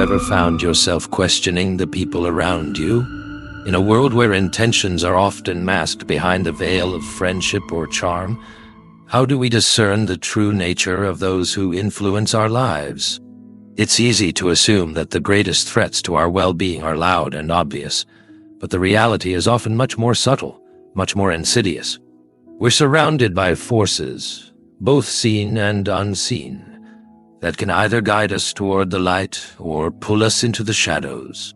ever found yourself questioning the people around you? In a world where intentions are often masked behind a veil of friendship or charm, how do we discern the true nature of those who influence our lives? It's easy to assume that the greatest threats to our well-being are loud and obvious, but the reality is often much more subtle, much more insidious. We're surrounded by forces, both seen and unseen, that can either guide us toward the light or pull us into the shadows.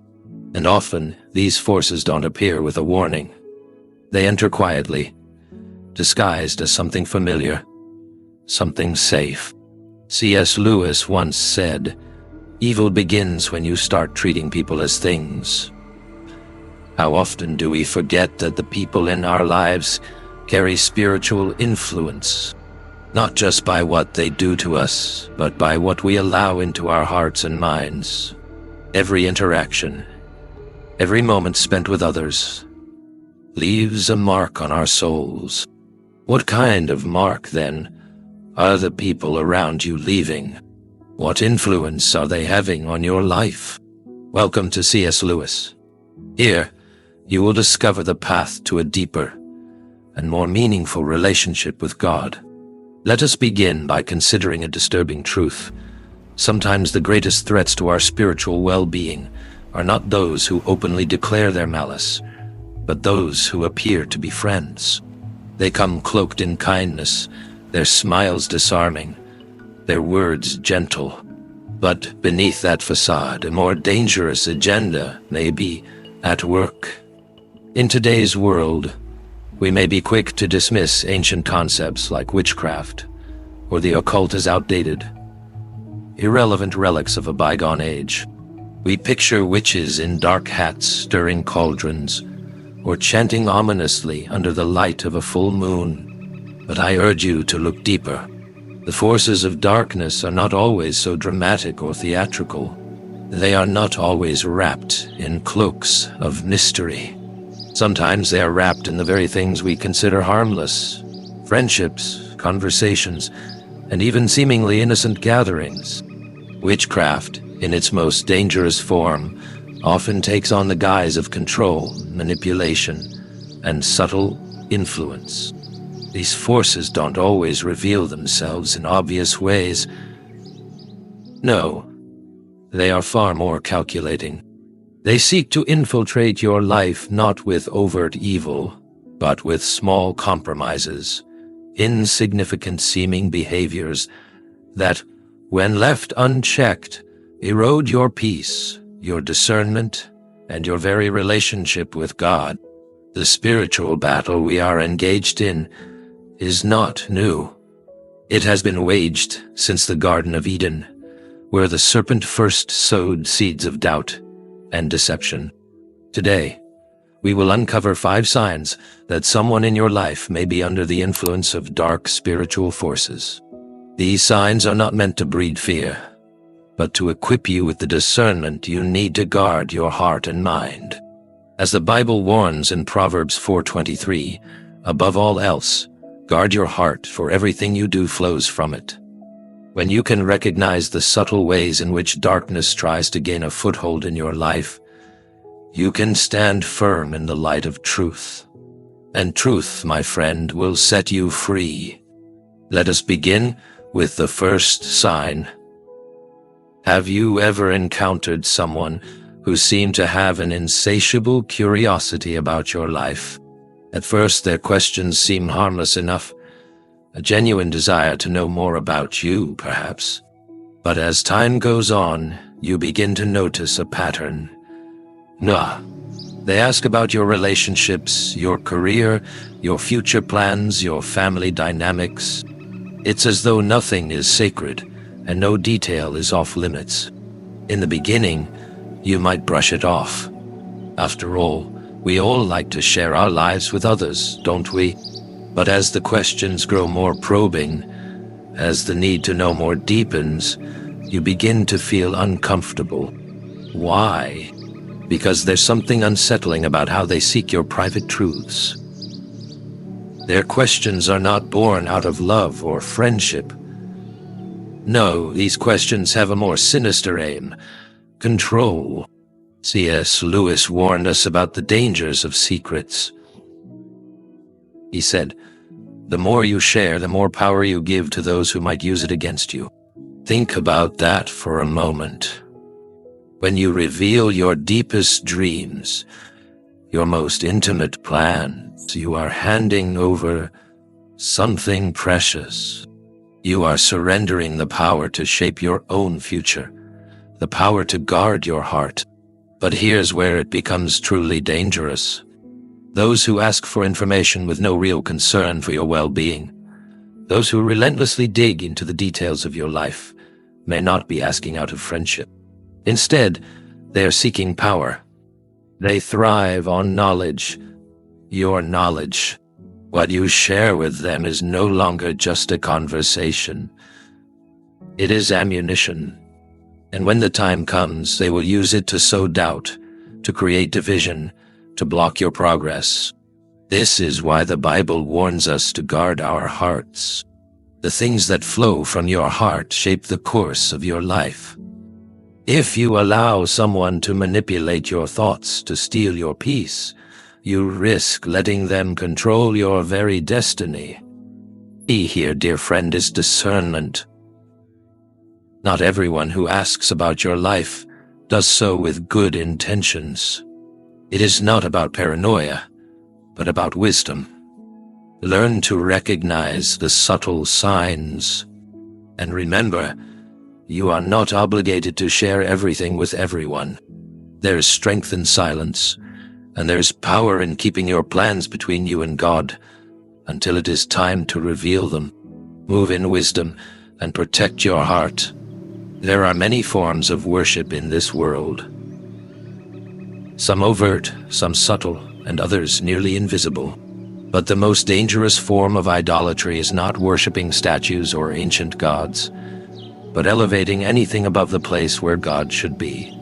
And often, these forces don't appear with a warning. They enter quietly, disguised as something familiar, something safe. C.S. Lewis once said, "Evil begins when you start treating people as things." How often do we forget that the people in our lives carry spiritual influence, not just by what they do to us, but by what we allow into our hearts and minds. Every interaction, every moment spent with others, leaves a mark on our souls. What kind of mark, then, are the people around you leaving? What influence are they having on your life? Welcome to C.S. Lewis. Here, you will discover the path to a deeper and more meaningful relationship with God. Let us begin by considering a disturbing truth. Sometimes the greatest threats to our spiritual well-being are not those who openly declare their malice, but those who appear to be friends. They come cloaked in kindness, their smiles disarming, their words gentle. But beneath that facade, a more dangerous agenda may be at work. In today's world, we may be quick to dismiss ancient concepts like witchcraft or the occult as outdated, irrelevant relics of a bygone age. We picture witches in dark hats stirring cauldrons or chanting ominously under the light of a full moon. But I urge you to look deeper. The forces of darkness are not always so dramatic or theatrical. They are not always wrapped in cloaks of mystery. Sometimes they are wrapped in the very things we consider harmless: friendships, conversations, and even seemingly innocent gatherings. Witchcraft, in its most dangerous form, often takes on the guise of control, manipulation, and subtle influence. These forces don't always reveal themselves in obvious ways. No, they are far more calculating. They seek to infiltrate your life not with overt evil, but with small compromises, insignificant seeming behaviors that, when left unchecked, erode your peace, your discernment, and your very relationship with God. The spiritual battle we are engaged in is not new. It has been waged since the Garden of Eden, where the serpent first sowed seeds of doubt and deception. Today, we will uncover 5 signs that someone in your life may be under the influence of dark spiritual forces. These signs are not meant to breed fear, but to equip you with the discernment you need to guard your heart and mind. As the Bible warns in Proverbs 4:23, above all else, guard your heart, for everything you do flows from it. When you can recognize the subtle ways in which darkness tries to gain a foothold in your life, you can stand firm in the light of truth. And truth, my friend, will set you free. Let us begin with the first sign. Have you ever encountered someone who seemed to have an insatiable curiosity about your life? At first, their questions seem harmless enough, a genuine desire to know more about you, perhaps. But as time goes on, you begin to notice a pattern. They ask about your relationships, your career, your future plans, your family dynamics. It's as though nothing is sacred and no detail is off limits. In the beginning, you might brush it off. After all, we all like to share our lives with others, don't we? But as the questions grow more probing, as the need to know more deepens, you begin to feel uncomfortable. Why? Because there's something unsettling about how they seek your private truths. Their questions are not born out of love or friendship. No, these questions have a more sinister aim: control. C.S. Lewis warned us about the dangers of secrets. He said, "The more you share, the more power you give to those who might use it against you." Think about that for a moment. When you reveal your deepest dreams, your most intimate plans, you are handing over something precious. You are surrendering the power to shape your own future, the power to guard your heart. But here's where it becomes truly dangerous. Those who ask for information with no real concern for your well-being, those who relentlessly dig into the details of your life, may not be asking out of friendship. Instead, they are seeking power. They thrive on knowledge, your knowledge. What you share with them is no longer just a conversation. It is ammunition. And when the time comes, they will use it to sow doubt, to create division, to block your progress. This is why the Bible warns us to guard our hearts. The things that flow from your heart shape the course of your life. If you allow someone to manipulate your thoughts, to steal your peace, you risk letting them control your very destiny. Key here, dear friend, is discernment. Not everyone who asks about your life does so with good intentions. It is not about paranoia, but about wisdom. Learn to recognize the subtle signs. And remember, you are not obligated to share everything with everyone. There is strength in silence, and there is power in keeping your plans between you and God until it is time to reveal them. Move in wisdom and protect your heart. There are many forms of worship in this world. Some overt, some subtle, and others nearly invisible. But the most dangerous form of idolatry is not worshiping statues or ancient gods, but elevating anything above the place where God should be.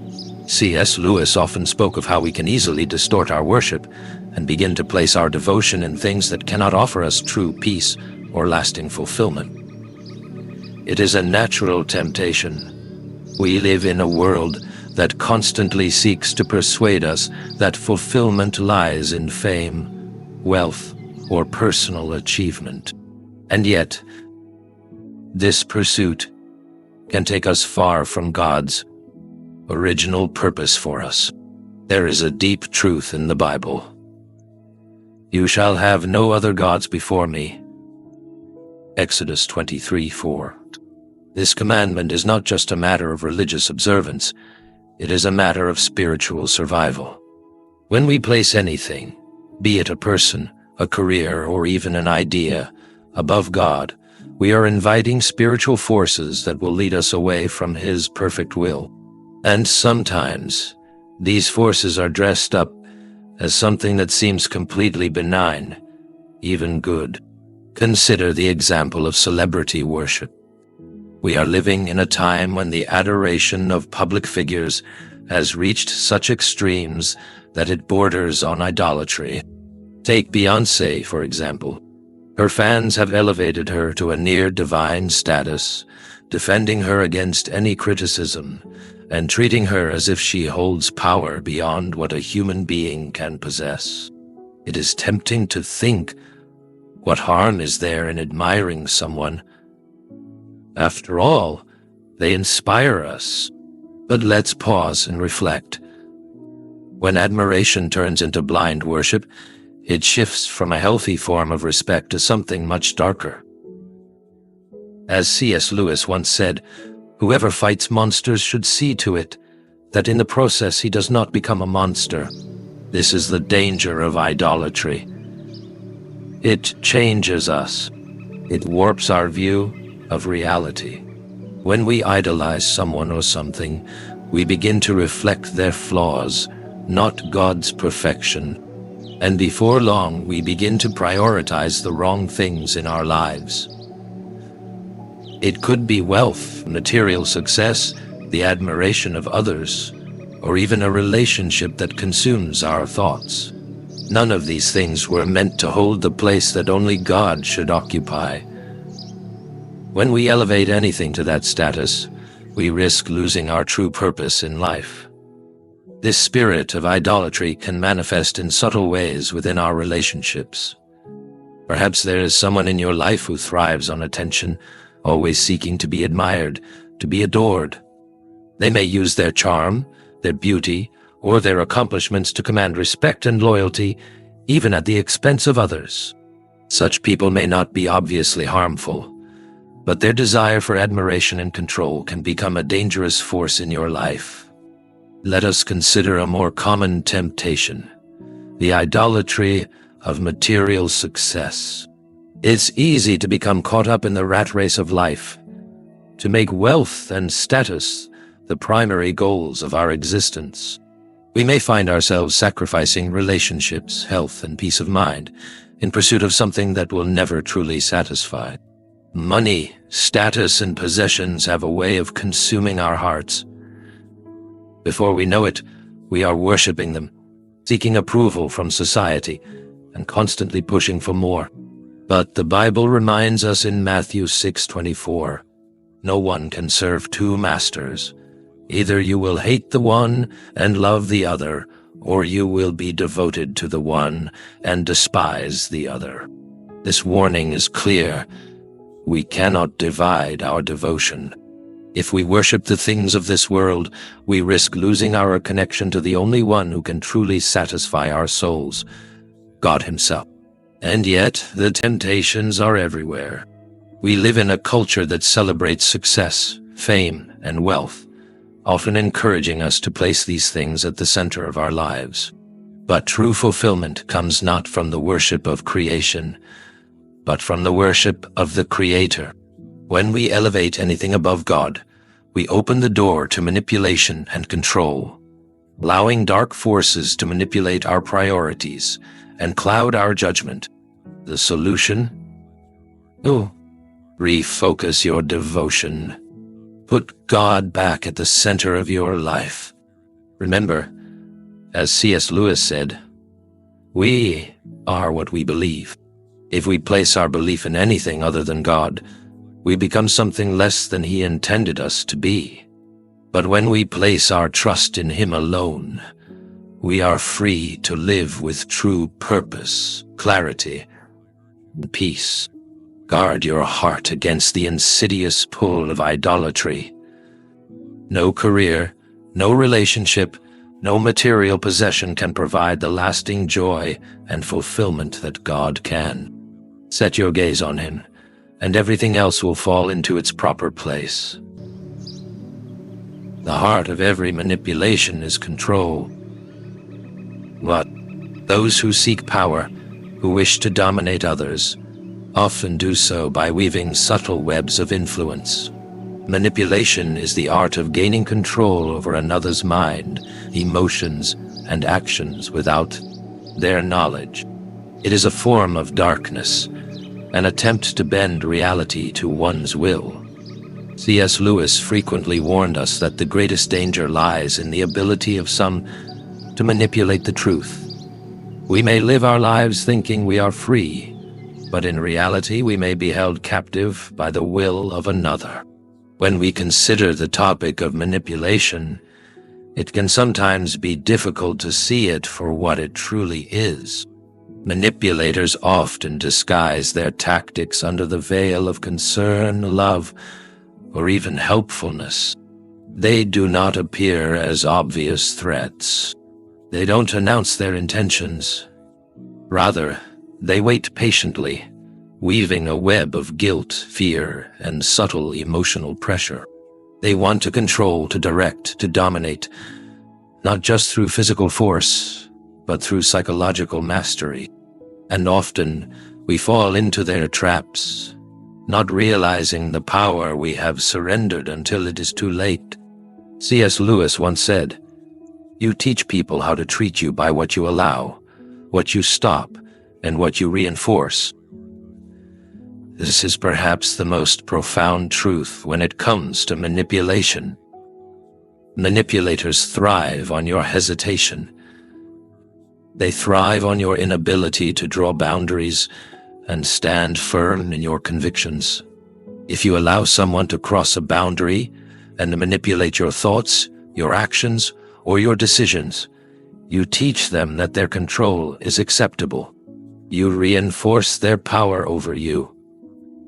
C.S. Lewis often spoke of how we can easily distort our worship and begin to place our devotion in things that cannot offer us true peace or lasting fulfillment. It is a natural temptation. We live in a world that constantly seeks to persuade us that fulfillment lies in fame, wealth, or personal achievement. And yet, this pursuit can take us far from God's original purpose for us. There is a deep truth in the Bible. "You shall have no other gods before me." Exodus 23:4. This commandment is not just a matter of religious observance, it is a matter of spiritual survival. When we place anything, be it a person, a career, or even an idea, above God, we are inviting spiritual forces that will lead us away from His perfect will. And sometimes, these forces are dressed up as something that seems completely benign, even good. Consider the example of celebrity worship. We are living in a time when the adoration of public figures has reached such extremes that it borders on idolatry. Take Beyoncé, for example. Her fans have elevated her to a near-divine status, defending her against any criticism, and treating her as if she holds power beyond what a human being can possess. It is tempting to think, what harm is there in admiring someone? After all, they inspire us. But let's pause and reflect. When admiration turns into blind worship, it shifts from a healthy form of respect to something much darker. As C.S. Lewis once said, "Whoever fights monsters should see to it that in the process he does not become a monster." This is the danger of idolatry. It changes us. It warps our view of reality. When we idolize someone or something, we begin to reflect their flaws, not God's perfection. And before long, we begin to prioritize the wrong things in our lives. It could be wealth, material success, the admiration of others, or even a relationship that consumes our thoughts. None of these things were meant to hold the place that only God should occupy. When we elevate anything to that status, we risk losing our true purpose in life. This spirit of idolatry can manifest in subtle ways within our relationships. Perhaps there is someone in your life who thrives on attention, always seeking to be admired, to be adored. They may use their charm, their beauty, or their accomplishments to command respect and loyalty, even at the expense of others. Such people may not be obviously harmful, but their desire for admiration and control can become a dangerous force in your life. Let us consider a more common temptation: the idolatry of material success. It's easy to become caught up in the rat race of life, to make wealth and status the primary goals of our existence. We may find ourselves sacrificing relationships, health, and peace of mind in pursuit of something that will never truly satisfy. Money, status, and possessions have a way of consuming our hearts. Before we know it, we are worshiping them, seeking approval from society, and constantly pushing for more. But the Bible reminds us in Matthew 6:24, no one can serve two masters. Either you will hate the one and love the other, or you will be devoted to the one and despise the other. This warning is clear. We cannot divide our devotion. If we worship the things of this world, we risk losing our connection to the only one who can truly satisfy our souls, God Himself. And yet, the temptations are everywhere. We live in a culture that celebrates success, fame, and wealth, often encouraging us to place these things at the center of our lives. But true fulfillment comes not from the worship of creation, but from the worship of the Creator. When we elevate anything above God, we open the door to manipulation and control, allowing dark forces to manipulate our priorities and cloud our judgment. The solution? Refocus your devotion. Put God back at the center of your life. Remember, as C.S. Lewis said, we are what we believe. If we place our belief in anything other than God, we become something less than He intended us to be. But when we place our trust in Him alone, we are free to live with true purpose, clarity, and peace. Guard your heart against the insidious pull of idolatry. No career, no relationship, no material possession can provide the lasting joy and fulfillment that God can. Set your gaze on Him, and everything else will fall into its proper place. The heart of every manipulation is control. But those who seek power, who wish to dominate others, often do so by weaving subtle webs of influence. Manipulation is the art of gaining control over another's mind, emotions, and actions without their knowledge. It is a form of darkness, an attempt to bend reality to one's will. C.S. Lewis frequently warned us that the greatest danger lies in the ability of some to manipulate the truth. We may live our lives thinking we are free, but in reality we may be held captive by the will of another. When we consider the topic of manipulation, it can sometimes be difficult to see it for what it truly is. Manipulators often disguise their tactics under the veil of concern, love, or even helpfulness. They do not appear as obvious threats. They don't announce their intentions. Rather, they wait patiently, weaving a web of guilt, fear, and subtle emotional pressure. They want to control, to direct, to dominate, not just through physical force, but through psychological mastery. And often, we fall into their traps, not realizing the power we have surrendered until it is too late. C.S. Lewis once said, "You teach people how to treat you by what you allow, what you stop, and what you reinforce." This is perhaps the most profound truth when it comes to manipulation. Manipulators thrive on your hesitation. They thrive on your inability to draw boundaries and stand firm in your convictions. If you allow someone to cross a boundary and manipulate your thoughts, your actions, or your decisions. You teach them that their control is acceptable. You reinforce their power over you.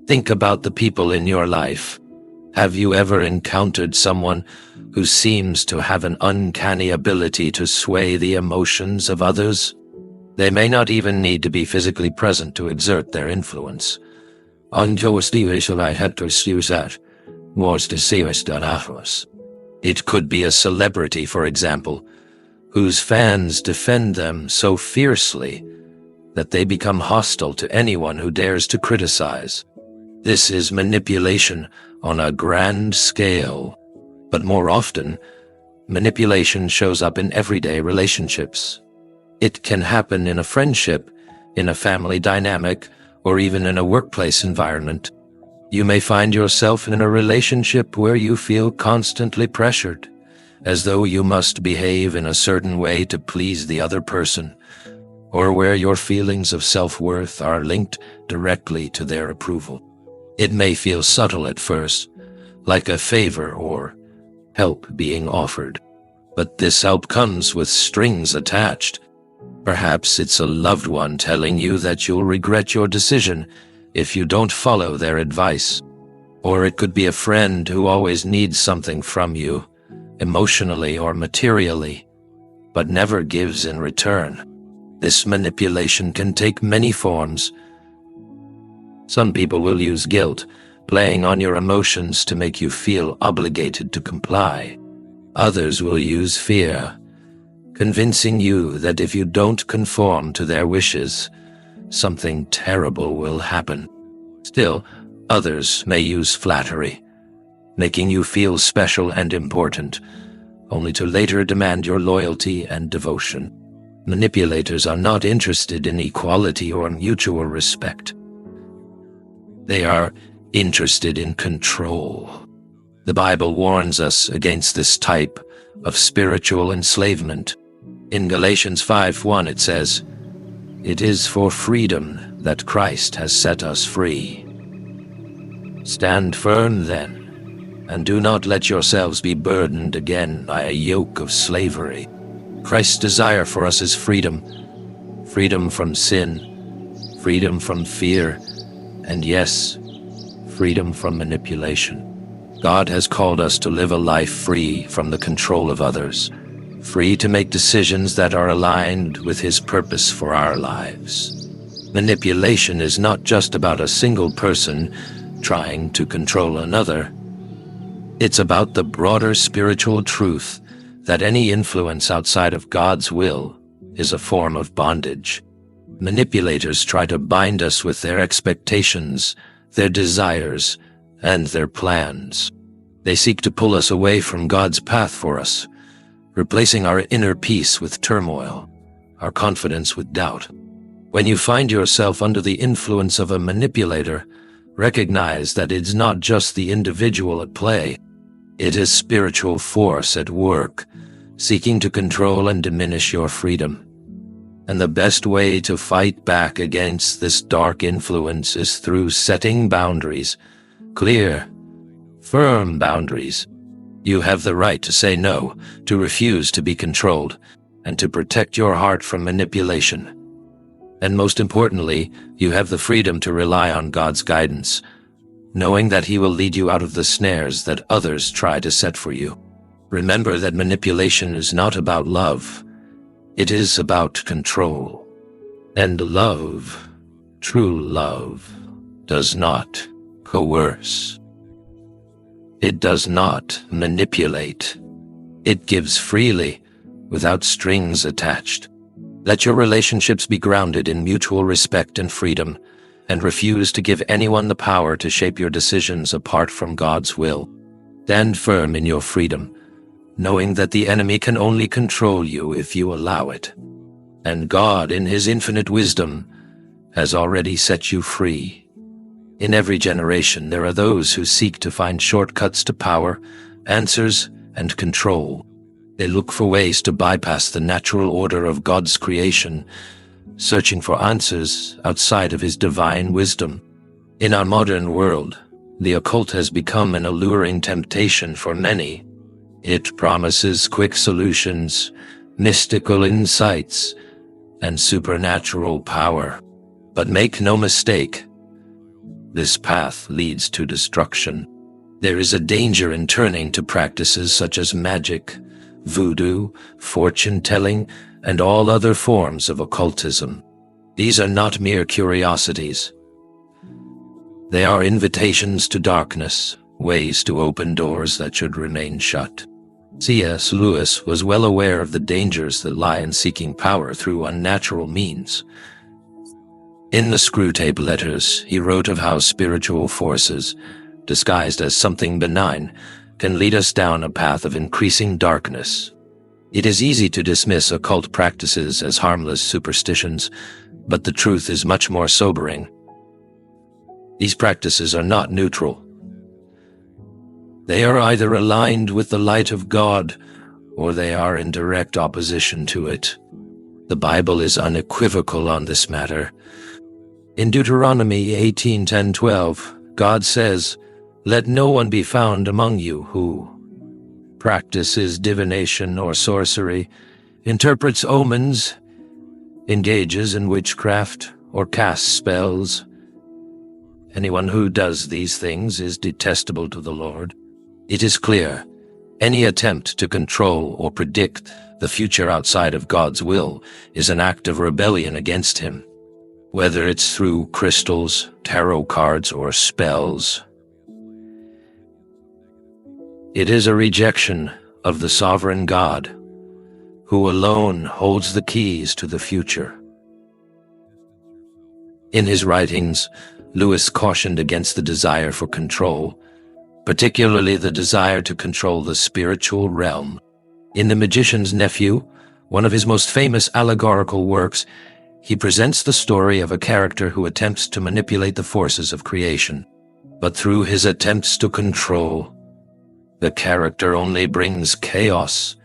Think about the people in your life. Have you ever encountered someone who seems to have an uncanny ability to sway the emotions of others? They may not even need to be physically present to exert their influence. It could be a celebrity, for example, whose fans defend them so fiercely that they become hostile to anyone who dares to criticize. This is manipulation on a grand scale, but more often, manipulation shows up in everyday relationships. It can happen in a friendship, in a family dynamic, or even in a workplace environment. You may find yourself in a relationship where you feel constantly pressured, as though you must behave in a certain way to please the other person, or where your feelings of self-worth are linked directly to their approval. It may feel subtle at first, like a favor or help being offered, but this help comes with strings attached. Perhaps it's a loved one telling you that you'll regret your decision if you don't follow their advice. Or it could be a friend who always needs something from you, emotionally or materially, but never gives in return. This manipulation can take many forms. Some people will use guilt, playing on your emotions to make you feel obligated to comply. Others will use fear, convincing you that if you don't conform to their wishes, something terrible will happen. Still, others may use flattery, making you feel special and important, only to later demand your loyalty and devotion. Manipulators are not interested in equality or mutual respect. They are interested in control. The Bible warns us against this type of spiritual enslavement. In Galatians 5:1 it says, "It is for freedom that Christ has set us free. Stand firm then, and do not let yourselves be burdened again by a yoke of slavery." Christ's desire for us is freedom. Freedom from sin, freedom from fear, and yes, freedom from manipulation. God has called us to live a life free from the control of others, free to make decisions that are aligned with His purpose for our lives. Manipulation is not just about a single person trying to control another. It's about the broader spiritual truth that any influence outside of God's will is a form of bondage. Manipulators try to bind us with their expectations, their desires, and their plans. They seek to pull us away from God's path for us, replacing our inner peace with turmoil, our confidence with doubt. When you find yourself under the influence of a manipulator, recognize that it's not just the individual at play. It is spiritual force at work, seeking to control and diminish your freedom. And the best way to fight back against this dark influence is through setting boundaries, clear, firm boundaries. You have the right to say no, to refuse to be controlled, and to protect your heart from manipulation. And most importantly, you have the freedom to rely on God's guidance, knowing that He will lead you out of the snares that others try to set for you. Remember that manipulation is not about love. It is about control. And love, true love, does not coerce. It does not manipulate. It gives freely, without strings attached. Let your relationships be grounded in mutual respect and freedom, and refuse to give anyone the power to shape your decisions apart from God's will. Stand firm in your freedom, knowing that the enemy can only control you if you allow it. And God, in His infinite wisdom, has already set you free. In every generation, there are those who seek to find shortcuts to power, answers, and control. They look for ways to bypass the natural order of God's creation, searching for answers outside of His divine wisdom. In our modern world, The occult has become an alluring temptation for many. It promises quick solutions, mystical insights, and supernatural power. But make no mistake, this path leads to destruction. There is a danger in turning to practices such as magic, voodoo, fortune-telling, and all other forms of occultism. These are not mere curiosities. They are invitations to darkness, ways to open doors that should remain shut. C.S. Lewis was well aware of the dangers that lie in seeking power through unnatural means. In the Screwtape Letters, he wrote of how spiritual forces, disguised as something benign, can lead us down a path of increasing darkness. It is easy to dismiss occult practices as harmless superstitions, but the truth is much more sobering. These practices are not neutral. They are either aligned with the light of God, or they are in direct opposition to it. The Bible is unequivocal on this matter. In Deuteronomy 18:10-12, God says, "Let no one be found among you who practices divination or sorcery, interprets omens, engages in witchcraft, or casts spells. Anyone who does these things is detestable to the Lord." It is clear, any attempt to control or predict the future outside of God's will is an act of rebellion against Him. Whether it's through crystals, tarot cards, or spells, it is a rejection of the sovereign God, who alone holds the keys to the future. In his writings, Lewis cautioned against the desire for control, particularly the desire to control the spiritual realm. In The Magician's Nephew, one of his most famous allegorical works, he presents the story of a character who attempts to manipulate the forces of creation. But through his attempts to control, the character only brings chaos,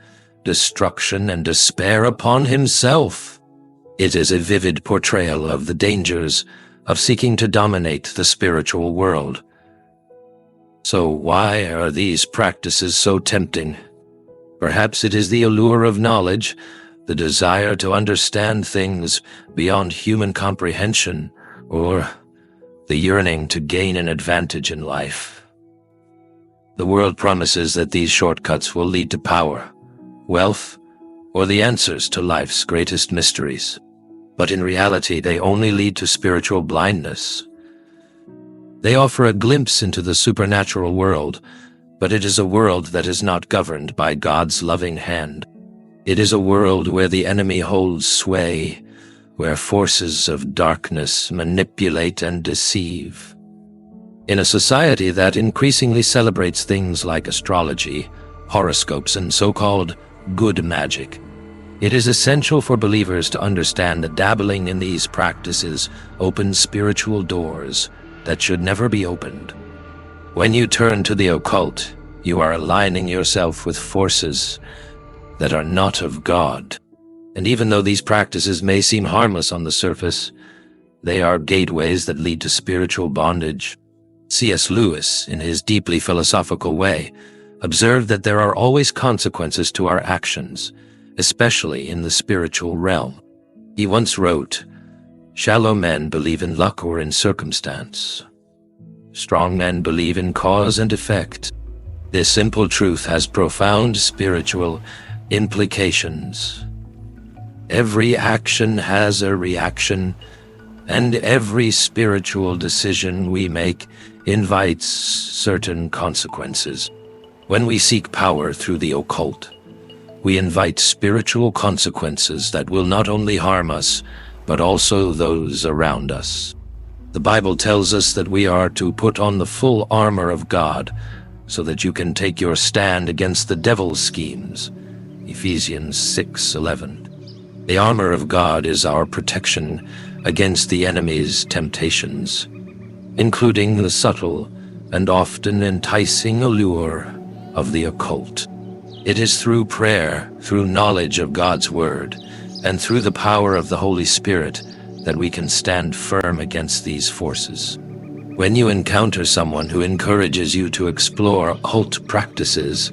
destruction, and despair upon himself. It is a vivid portrayal of the dangers of seeking to dominate the spiritual world. So why are these practices so tempting? Perhaps it is the allure of knowledge, the desire to understand things beyond human comprehension, or the yearning to gain an advantage in life. The world promises that these shortcuts will lead to power, wealth, or the answers to life's greatest mysteries. But in reality, they only lead to spiritual blindness. They offer a glimpse into the supernatural world, but it is a world that is not governed by God's loving hand. It is a world where the enemy holds sway, where forces of darkness manipulate and deceive. In a society that increasingly celebrates things like astrology, horoscopes, and so-called good magic, it is essential for believers to understand that dabbling in these practices opens spiritual doors that should never be opened. When you turn to the occult, you are aligning yourself with forces that are not of God. And even though these practices may seem harmless on the surface, they are gateways that lead to spiritual bondage. C.S. Lewis, in his deeply philosophical way, observed that there are always consequences to our actions, especially in the spiritual realm. He once wrote, "Shallow men believe in luck or in circumstance. Strong men believe in cause and effect." This simple truth has profound spiritual implications. Every action has a reaction, and every spiritual decision we make invites certain consequences. When we seek power through the occult, we invite spiritual consequences that will not only harm us, but also those around us. The Bible tells us that we are to put on the full armor of God so that you can take your stand against the devil's schemes. Ephesians 6:11. The armor of God is our protection against the enemy's temptations, including the subtle and often enticing allure of the occult. It is through prayer, through knowledge of God's Word, and through the power of the Holy Spirit that we can stand firm against these forces. When you encounter someone who encourages you to explore occult practices,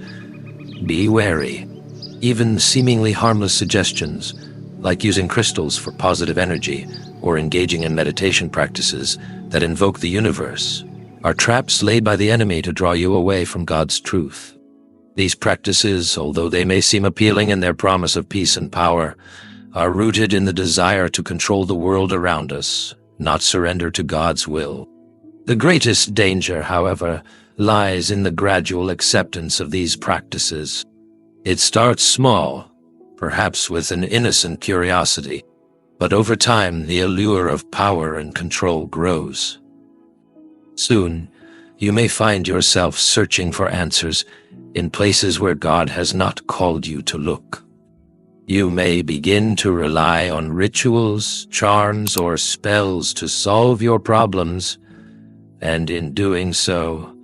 be wary. Even seemingly harmless suggestions, like using crystals for positive energy or engaging in meditation practices that invoke the universe, are traps laid by the enemy to draw you away from God's truth. These practices, although they may seem appealing in their promise of peace and power, are rooted in the desire to control the world around us, not surrender to God's will. The greatest danger, however, lies in the gradual acceptance of these practices. It starts small, perhaps with an innocent curiosity, but over time the allure of power and control grows. Soon, you may find yourself searching for answers in places where God has not called you to look. You may begin to rely on rituals, charms, or spells to solve your problems, and in doing so,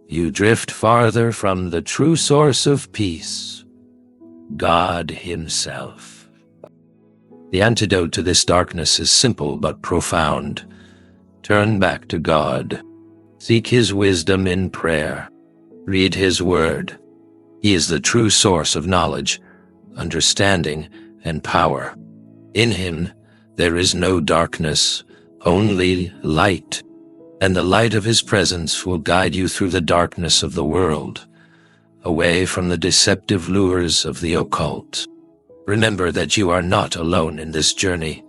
you drift farther from the true source of peace, God Himself. The antidote to this darkness is simple but profound. Turn back to God. Seek His wisdom in prayer. Read His Word. He is the true source of knowledge, understanding, and power. In Him, there is no darkness, only light. And the light of His presence will guide you through the darkness of the world, away from the deceptive lures of the occult. Remember that you are not alone in this journey.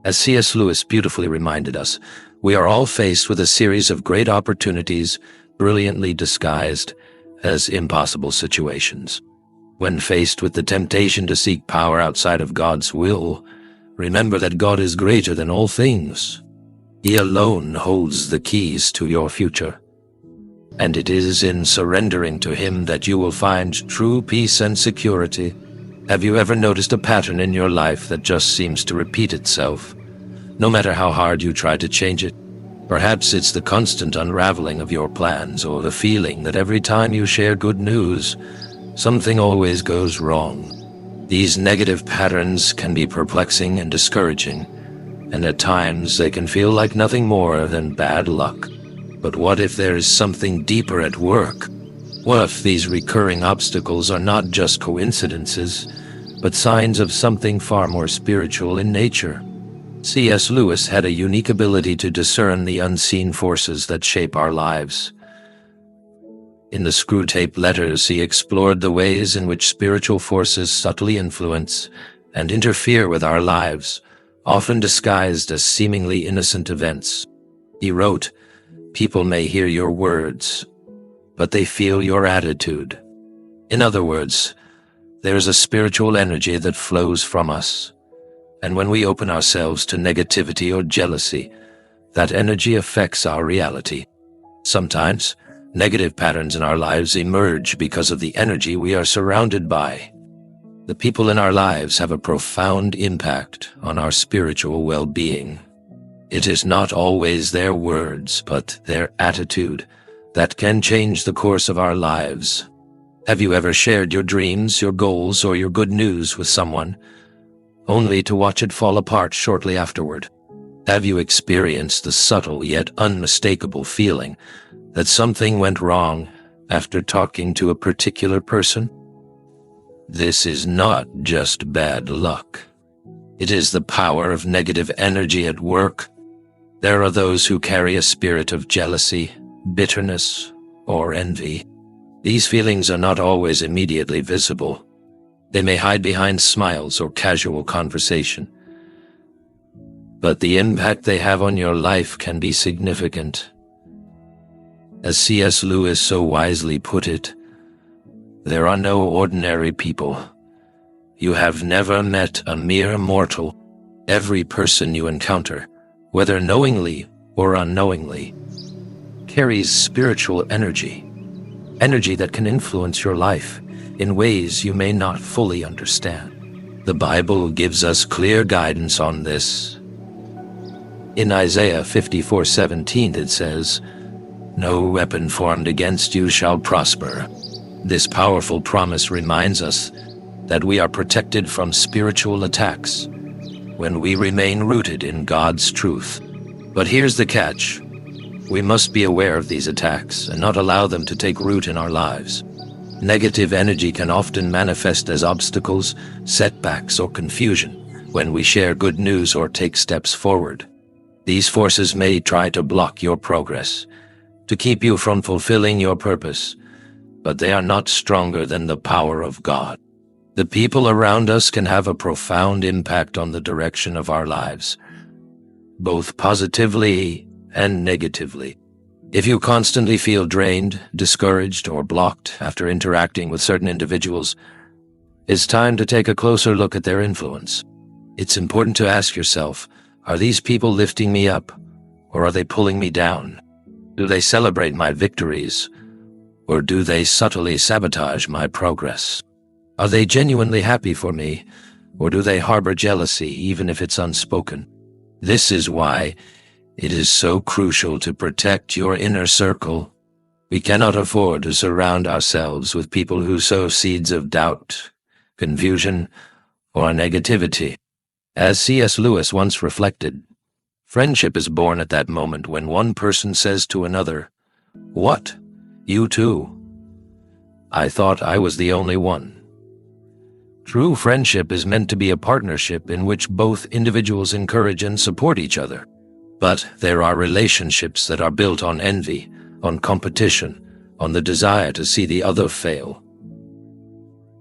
As C.S. Lewis beautifully reminded us, we are all faced with a series of great opportunities, brilliantly disguised as impossible situations. When faced with the temptation to seek power outside of God's will, remember that God is greater than all things. He alone holds the keys to your future. And it is in surrendering to Him that you will find true peace and security. Have you ever noticed a pattern in your life that just seems to repeat itself, no matter how hard you try to change it? Perhaps it's the constant unraveling of your plans, or the feeling that every time you share good news, something always goes wrong. These negative patterns can be perplexing and discouraging, and at times they can feel like nothing more than bad luck. But what if there is something deeper at work? What if these recurring obstacles are not just coincidences, but signs of something far more spiritual in nature? C.S. Lewis had a unique ability to discern the unseen forces that shape our lives. In the Screwtape Letters, he explored the ways in which spiritual forces subtly influence and interfere with our lives, often disguised as seemingly innocent events. He wrote, "People may hear your words, but they feel your attitude." In other words, there is a spiritual energy that flows from us, and when we open ourselves to negativity or jealousy, that energy affects our reality. Sometimes, negative patterns in our lives emerge because of the energy we are surrounded by. The people in our lives have a profound impact on our spiritual well-being. It is not always their words, but their attitude that can change the course of our lives. Have you ever shared your dreams, your goals, or your good news with someone, only to watch it fall apart shortly afterward? Have you experienced the subtle yet unmistakable feeling that something went wrong after talking to a particular person? This is not just bad luck. It is the power of negative energy at work. There are those who carry a spirit of jealousy, bitterness, or envy. These feelings are not always immediately visible. They may hide behind smiles or casual conversation. But the impact they have on your life can be significant. As C.S. Lewis so wisely put it, there are no ordinary people. You have never met a mere mortal. Every person you encounter, whether knowingly or unknowingly, carries spiritual energy that can influence your life in ways you may not fully understand. The Bible gives us clear guidance on this. In Isaiah 54:17 it says, "No weapon formed against you shall prosper." This powerful promise reminds us that we are protected from spiritual attacks when we remain rooted in God's truth. But here's the catch. We must be aware of these attacks and not allow them to take root in our lives. Negative energy can often manifest as obstacles, setbacks, or confusion when we share good news or take steps forward. These forces may try to block your progress, to keep you from fulfilling your purpose, but they are not stronger than the power of God. The people around us can have a profound impact on the direction of our lives, both positively and negatively. If you constantly feel drained, discouraged, or blocked after interacting with certain individuals, it's time to take a closer look at their influence. It's important to ask yourself, are these people lifting me up, or are they pulling me down? Do they celebrate my victories, or do they subtly sabotage my progress? Are they genuinely happy for me, or do they harbor jealousy even if it's unspoken? This is why it is so crucial to protect your inner circle. We cannot afford to surround ourselves with people who sow seeds of doubt, confusion, or negativity. As C.S. Lewis once reflected, friendship is born at that moment when one person says to another, "What? You too? I thought I was the only one." True friendship is meant to be a partnership in which both individuals encourage and support each other. But there are relationships that are built on envy, on competition, on the desire to see the other fail.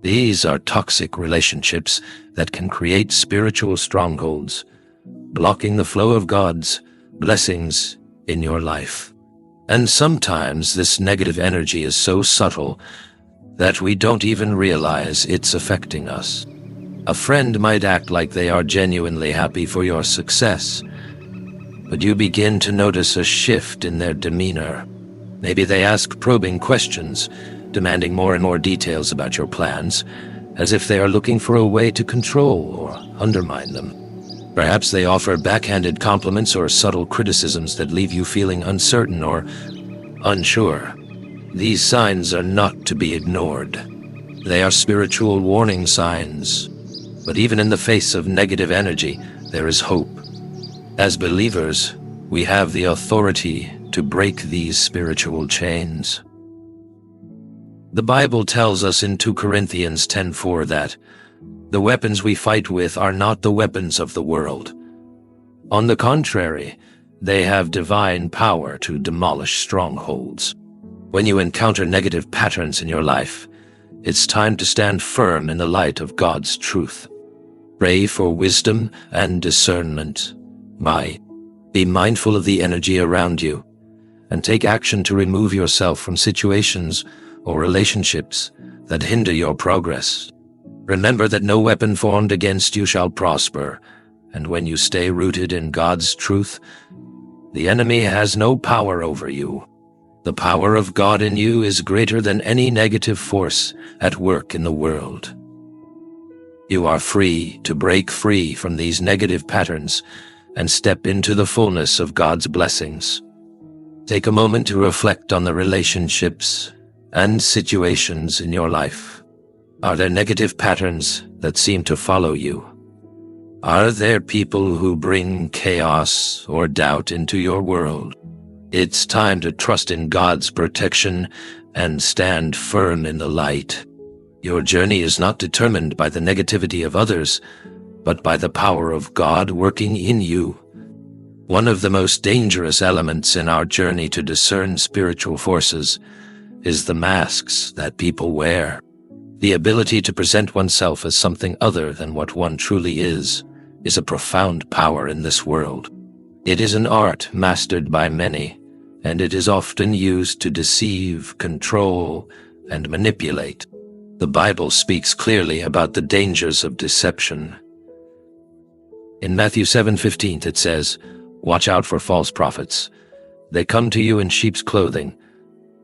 These are toxic relationships that can create spiritual strongholds, blocking the flow of God's blessings in your life. And sometimes this negative energy is so subtle that we don't even realize it's affecting us. A friend might act like they are genuinely happy for your success, but you begin to notice a shift in their demeanor. Maybe they ask probing questions, demanding more and more details about your plans, as if they are looking for a way to control or undermine them. Perhaps they offer backhanded compliments or subtle criticisms that leave you feeling uncertain or unsure. These signs are not to be ignored. They are spiritual warning signs. But even in the face of negative energy, there is hope. As believers, we have the authority to break these spiritual chains. The Bible tells us in 2 Corinthians 10:4 that the weapons we fight with are not the weapons of the world. On the contrary, they have divine power to demolish strongholds. When you encounter negative patterns in your life, it's time to stand firm in the light of God's truth. Pray for wisdom and discernment. Be mindful of the energy around you, and take action to remove yourself from situations or relationships that hinder your progress. Remember that no weapon formed against you shall prosper, and when you stay rooted in God's truth, the enemy has no power over you. The power of God in you is greater than any negative force at work in the world. You are free to break free from these negative patterns and step into the fullness of God's blessings. Take a moment to reflect on the relationships and situations in your life. Are there negative patterns that seem to follow you? Are there people who bring chaos or doubt into your world? It's time to trust in God's protection and stand firm in the light. Your journey is not determined by the negativity of others, but by the power of God working in you. One of the most dangerous elements in our journey to discern spiritual forces is the masks that people wear. The ability to present oneself as something other than what one truly is a profound power in this world. It is an art mastered by many, and it is often used to deceive, control, and manipulate. The Bible speaks clearly about the dangers of deception. In Matthew 7:15 it says, "Watch out for false prophets. They come to you in sheep's clothing,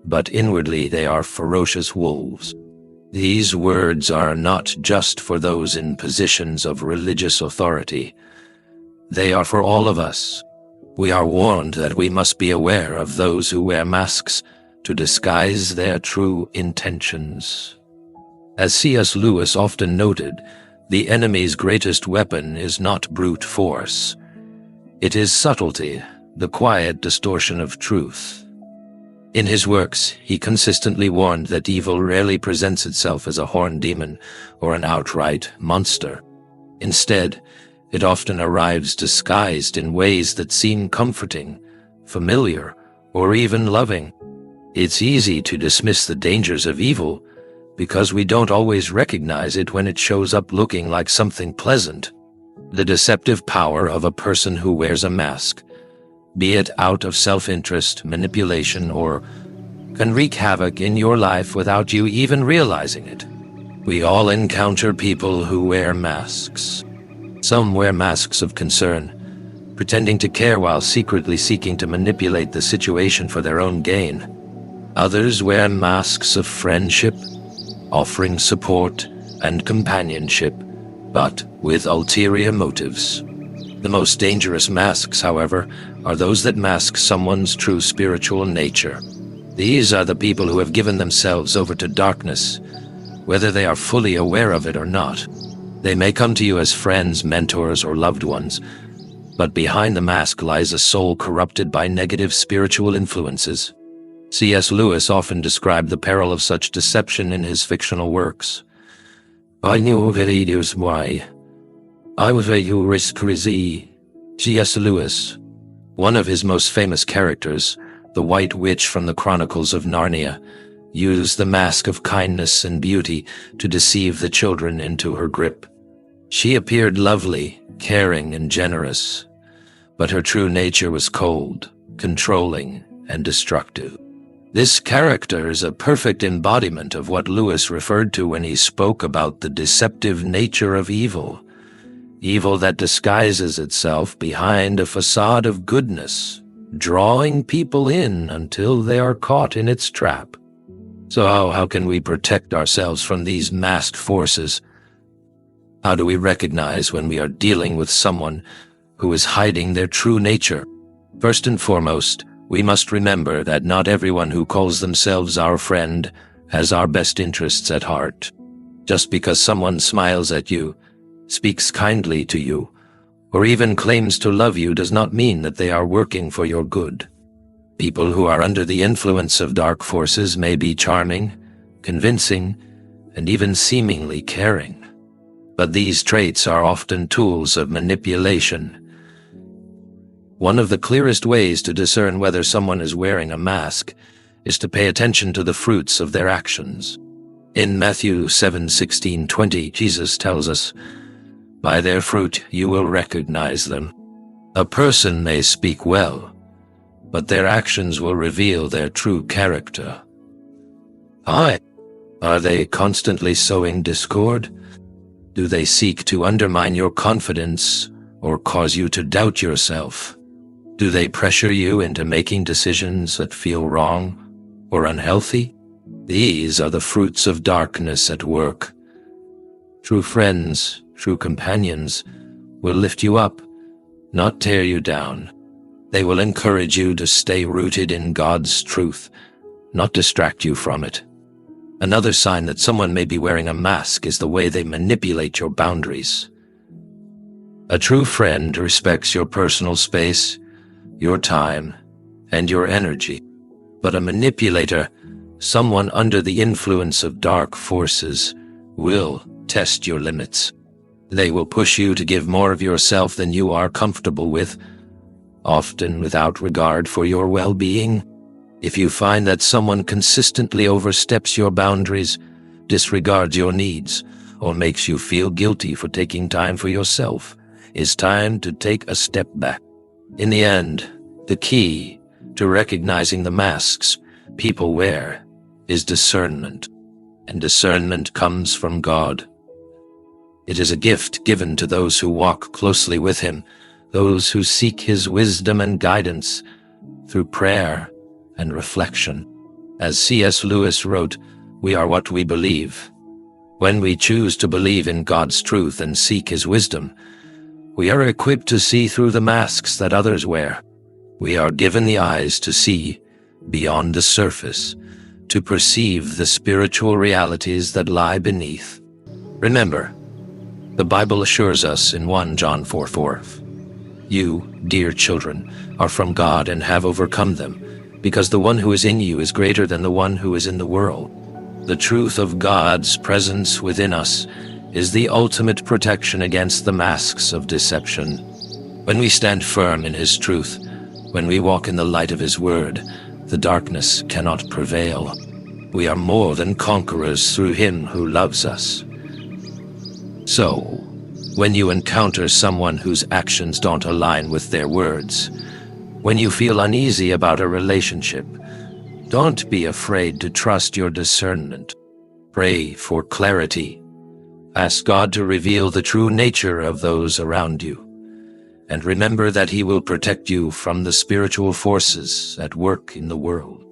but inwardly they are ferocious wolves." These words are not just for those in positions of religious authority. They are for all of us. We are warned that we must be aware of those who wear masks to disguise their true intentions. As C.S. Lewis often noted, the enemy's greatest weapon is not brute force. It is subtlety, the quiet distortion of truth. In his works, he consistently warned that evil rarely presents itself as a horned demon or an outright monster. Instead, it often arrives disguised in ways that seem comforting, familiar, or even loving. It's easy to dismiss the dangers of evil because we don't always recognize it when it shows up looking like something pleasant. The deceptive power of a person who wears a mask, be it out of self-interest, manipulation, or can wreak havoc in your life without you even realizing it. We all encounter people who wear masks. Some wear masks of concern, pretending to care while secretly seeking to manipulate the situation for their own gain. Others wear masks of friendship, offering support and companionship, but with ulterior motives. The most dangerous masks, however, are those that mask someone's true spiritual nature. These are the people who have given themselves over to darkness, whether they are fully aware of it or not. They may come to you as friends, mentors, or loved ones, but behind the mask lies a soul corrupted by negative spiritual influences. C.S. Lewis often described the peril of such deception in his fictional works. I knew very why. I was a risk crazy. C.S. Lewis. One of his most famous characters, the White Witch from the Chronicles of Narnia, used the mask of kindness and beauty to deceive the children into her grip. She appeared lovely, caring, and generous, but her true nature was cold, controlling, and destructive. This character is a perfect embodiment of what Lewis referred to when he spoke about the deceptive nature of evil. Evil that disguises itself behind a facade of goodness, drawing people in until they are caught in its trap. So how can we protect ourselves from these masked forces? How do we recognize when we are dealing with someone who is hiding their true nature? First and foremost, we must remember that not everyone who calls themselves our friend has our best interests at heart. Just because someone smiles at you, speaks kindly to you, or even claims to love you does not mean that they are working for your good. People who are under the influence of dark forces may be charming, convincing, and even seemingly caring. But these traits are often tools of manipulation. One of the clearest ways to discern whether someone is wearing a mask is to pay attention to the fruits of their actions. In Matthew 7:16-20, Jesus tells us, "By their fruit you will recognize them. A person may speak well, but their actions will reveal their true character." Are they constantly sowing discord? Do they seek to undermine your confidence or cause you to doubt yourself? Do they pressure you into making decisions that feel wrong or unhealthy? These are the fruits of darkness at work. True friends, true companions, will lift you up, not tear you down. They will encourage you to stay rooted in God's truth, not distract you from it. Another sign that someone may be wearing a mask is the way they manipulate your boundaries. A true friend respects your personal space, your time, and your energy. But a manipulator, someone under the influence of dark forces, will test your limits. They will push you to give more of yourself than you are comfortable with, often without regard for your well-being. If you find that someone consistently oversteps your boundaries, disregards your needs, or makes you feel guilty for taking time for yourself, it's time to take a step back. In the end, the key to recognizing the masks people wear is discernment, and discernment comes from God. It is a gift given to those who walk closely with Him, those who seek His wisdom and guidance through prayer and reflection. As C.S. Lewis wrote, "We are what we believe." When we choose to believe in God's truth and seek His wisdom, we are equipped to see through the masks that others wear. We are given the eyes to see beyond the surface, to perceive the spiritual realities that lie beneath. Remember, the Bible assures us in 1 John 4:4, You, dear children, are from God and have overcome them, because the one who is in you is greater than the one who is in the world. The truth of God's presence within us is the ultimate protection against the masks of deception. When we stand firm in His truth, when we walk in the light of His word, the darkness cannot prevail. We are more than conquerors through Him who loves us. So, when you encounter someone whose actions don't align with their words, when you feel uneasy about a relationship, don't be afraid to trust your discernment. Pray for clarity. Ask God to reveal the true nature of those around you. And remember that He will protect you from the spiritual forces at work in the world.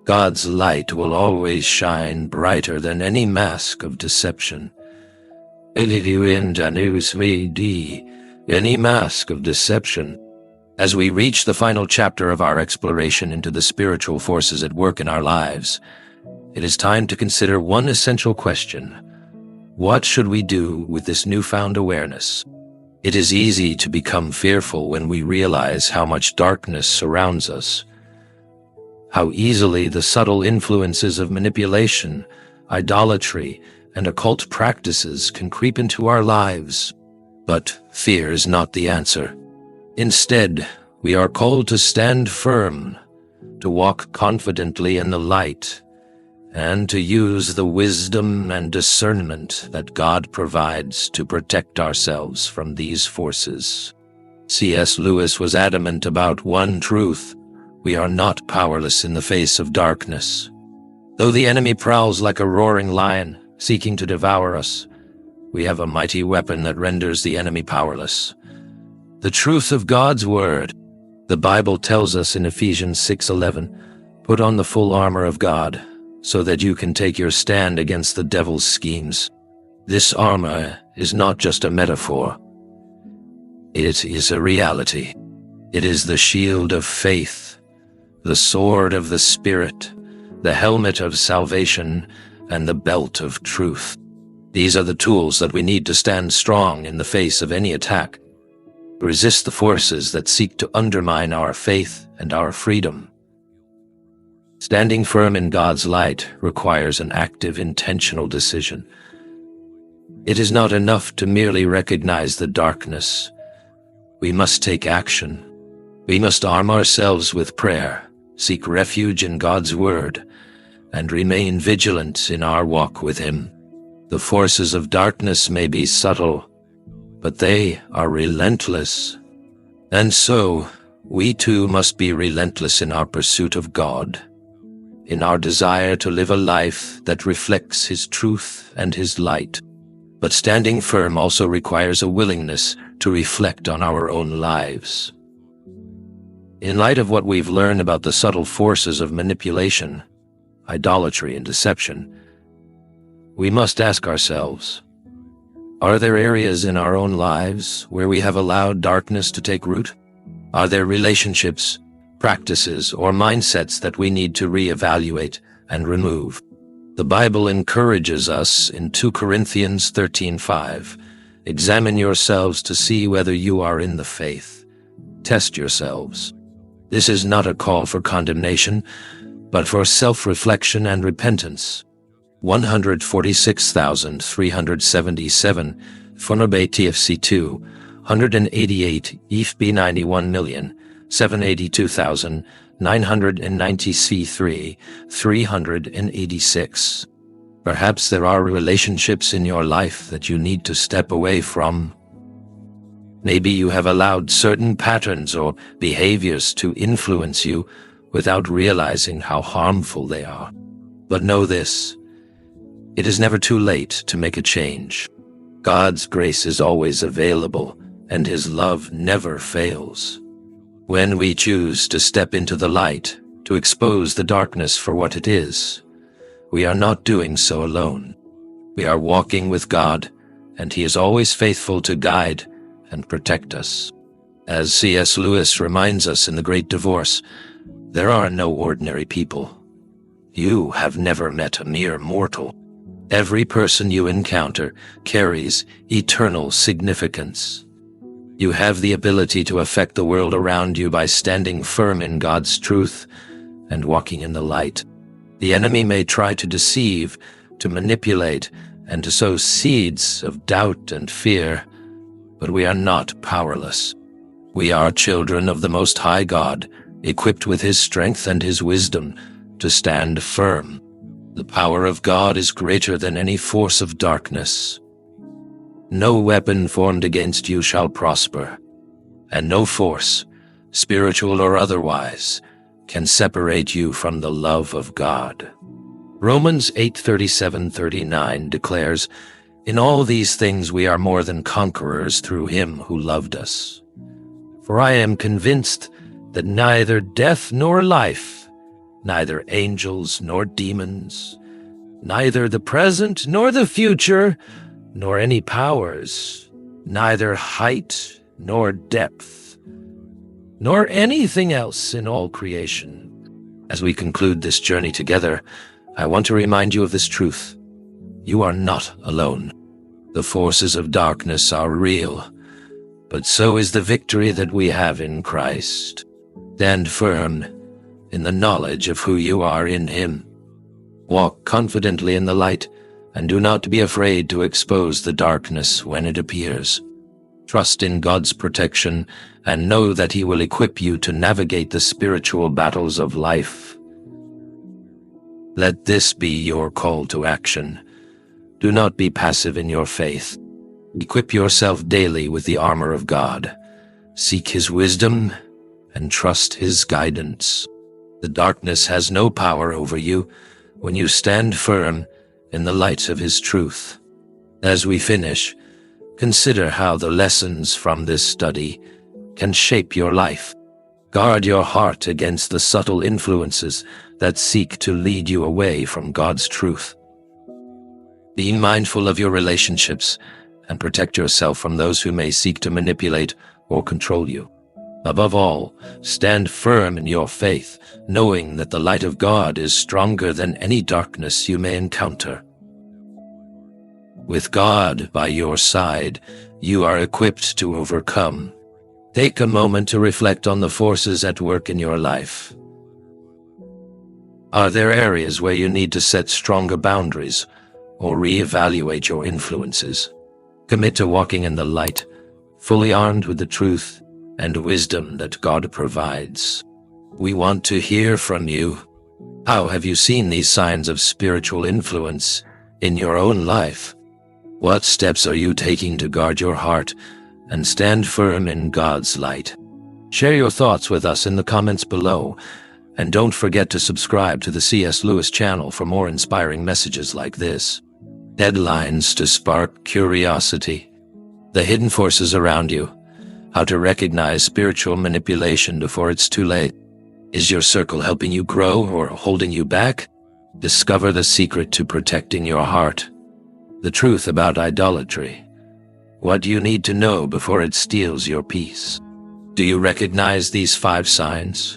God's light will always shine brighter than any mask of deception. Any mask of deception. As we reach the final chapter of our exploration into the spiritual forces at work in our lives, it is time to consider one essential question. What should we do with this newfound awareness? It is easy to become fearful when we realize how much darkness surrounds us, how easily the subtle influences of manipulation, idolatry, and occult practices can creep into our lives. But fear is not the answer. Instead, we are called to stand firm, to walk confidently in the light, and to use the wisdom and discernment that God provides to protect ourselves from these forces. C.S. Lewis was adamant about one truth: we are not powerless in the face of darkness. Though the enemy prowls like a roaring lion, seeking to devour us, we have a mighty weapon that renders the enemy powerless: the truth of God's word. The Bible tells us in Ephesians 6:11, "Put on the full armor of God, so that you can take your stand against the devil's schemes." This armor is not just a metaphor. It is a reality. It is the shield of faith, the sword of the Spirit, the helmet of salvation, and the belt of truth. These are the tools that we need to stand strong in the face of any attack, resist the forces that seek to undermine our faith and our freedom. Standing firm in God's light requires an active, intentional decision. It is not enough to merely recognize the darkness. We must take action. We must arm ourselves with prayer, seek refuge in God's word, and remain vigilant in our walk with Him. The forces of darkness may be subtle, but they are relentless. And so, we too must be relentless in our pursuit of God, in our desire to live a life that reflects His truth and His light. But standing firm also requires a willingness to reflect on our own lives. In light of what we've learned about the subtle forces of manipulation, idolatry, and deception, we must ask ourselves, are there areas in our own lives where we have allowed darkness to take root? Are there relationships, practices, or mindsets that we need to reevaluate and remove? The Bible encourages us in 2 Corinthians 13:5, "Examine yourselves to see whether you are in the faith. Test yourselves." This is not a call for condemnation, but for self-reflection and repentance. 146,377, Fonobay TFC2, 188, EFB 91,782,990 C3, 386. Perhaps there are relationships in your life that you need to step away from. Maybe you have allowed certain patterns or behaviors to influence you without realizing how harmful they are. But know this: it is never too late to make a change. God's grace is always available, and His love never fails. When we choose to step into the light, to expose the darkness for what it is, we are not doing so alone. We are walking with God, and He is always faithful to guide and protect us. As C.S. Lewis reminds us in The Great Divorce, there are no ordinary people. You have never met a mere mortal. Every person you encounter carries eternal significance. You have the ability to affect the world around you by standing firm in God's truth and walking in the light. The enemy may try to deceive, to manipulate, and to sow seeds of doubt and fear, but we are not powerless. We are children of the Most High God, equipped with His strength and His wisdom to stand firm. The power of God is greater than any force of darkness. No weapon formed against you shall prosper, and no force, spiritual or otherwise, can separate you from the love of God. Romans 8:37-39 declares, "In all these things we are more than conquerors through Him who loved us. For I am convinced that neither death nor life, neither angels nor demons, neither the present nor the future, nor any powers, neither height nor depth, nor anything else in all creation." As we conclude this journey together, I want to remind you of this truth. You are not alone. The forces of darkness are real, but so is the victory that we have in Christ. Stand firm in the knowledge of who you are in Him. Walk confidently in the light, and do not be afraid to expose the darkness when it appears. Trust in God's protection and know that He will equip you to navigate the spiritual battles of life. Let this be your call to action. Do not be passive in your faith. Equip yourself daily with the armor of God. Seek His wisdom and trust His guidance. The darkness has no power over you when you stand firm in the light of His truth. As we finish, consider how the lessons from this study can shape your life. Guard your heart against the subtle influences that seek to lead you away from God's truth. Be mindful of your relationships and protect yourself from those who may seek to manipulate or control you. Above all, stand firm in your faith, knowing that the light of God is stronger than any darkness you may encounter. With God by your side, you are equipped to overcome. Take a moment to reflect on the forces at work in your life. Are there areas where you need to set stronger boundaries or reevaluate your influences? Commit to walking in the light, fully armed with the truth and wisdom that God provides. We want to hear from you. How have you seen these signs of spiritual influence in your own life? What steps are you taking to guard your heart and stand firm in God's light? Share your thoughts with us in the comments below, and don't forget to subscribe to the C.S. Lewis channel for more inspiring messages like this. Headlines to spark curiosity. The hidden forces around you. How to recognize spiritual manipulation before it's too late. Is your circle helping you grow or holding you back? Discover the secret to protecting your heart. The truth about idolatry. What do you need to know before it steals your peace? Do you recognize these 5 signs?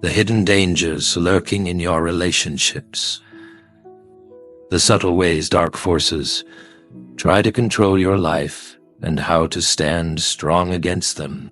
The hidden dangers lurking in your relationships. The subtle ways dark forces try to control your life and how to stand strong against them.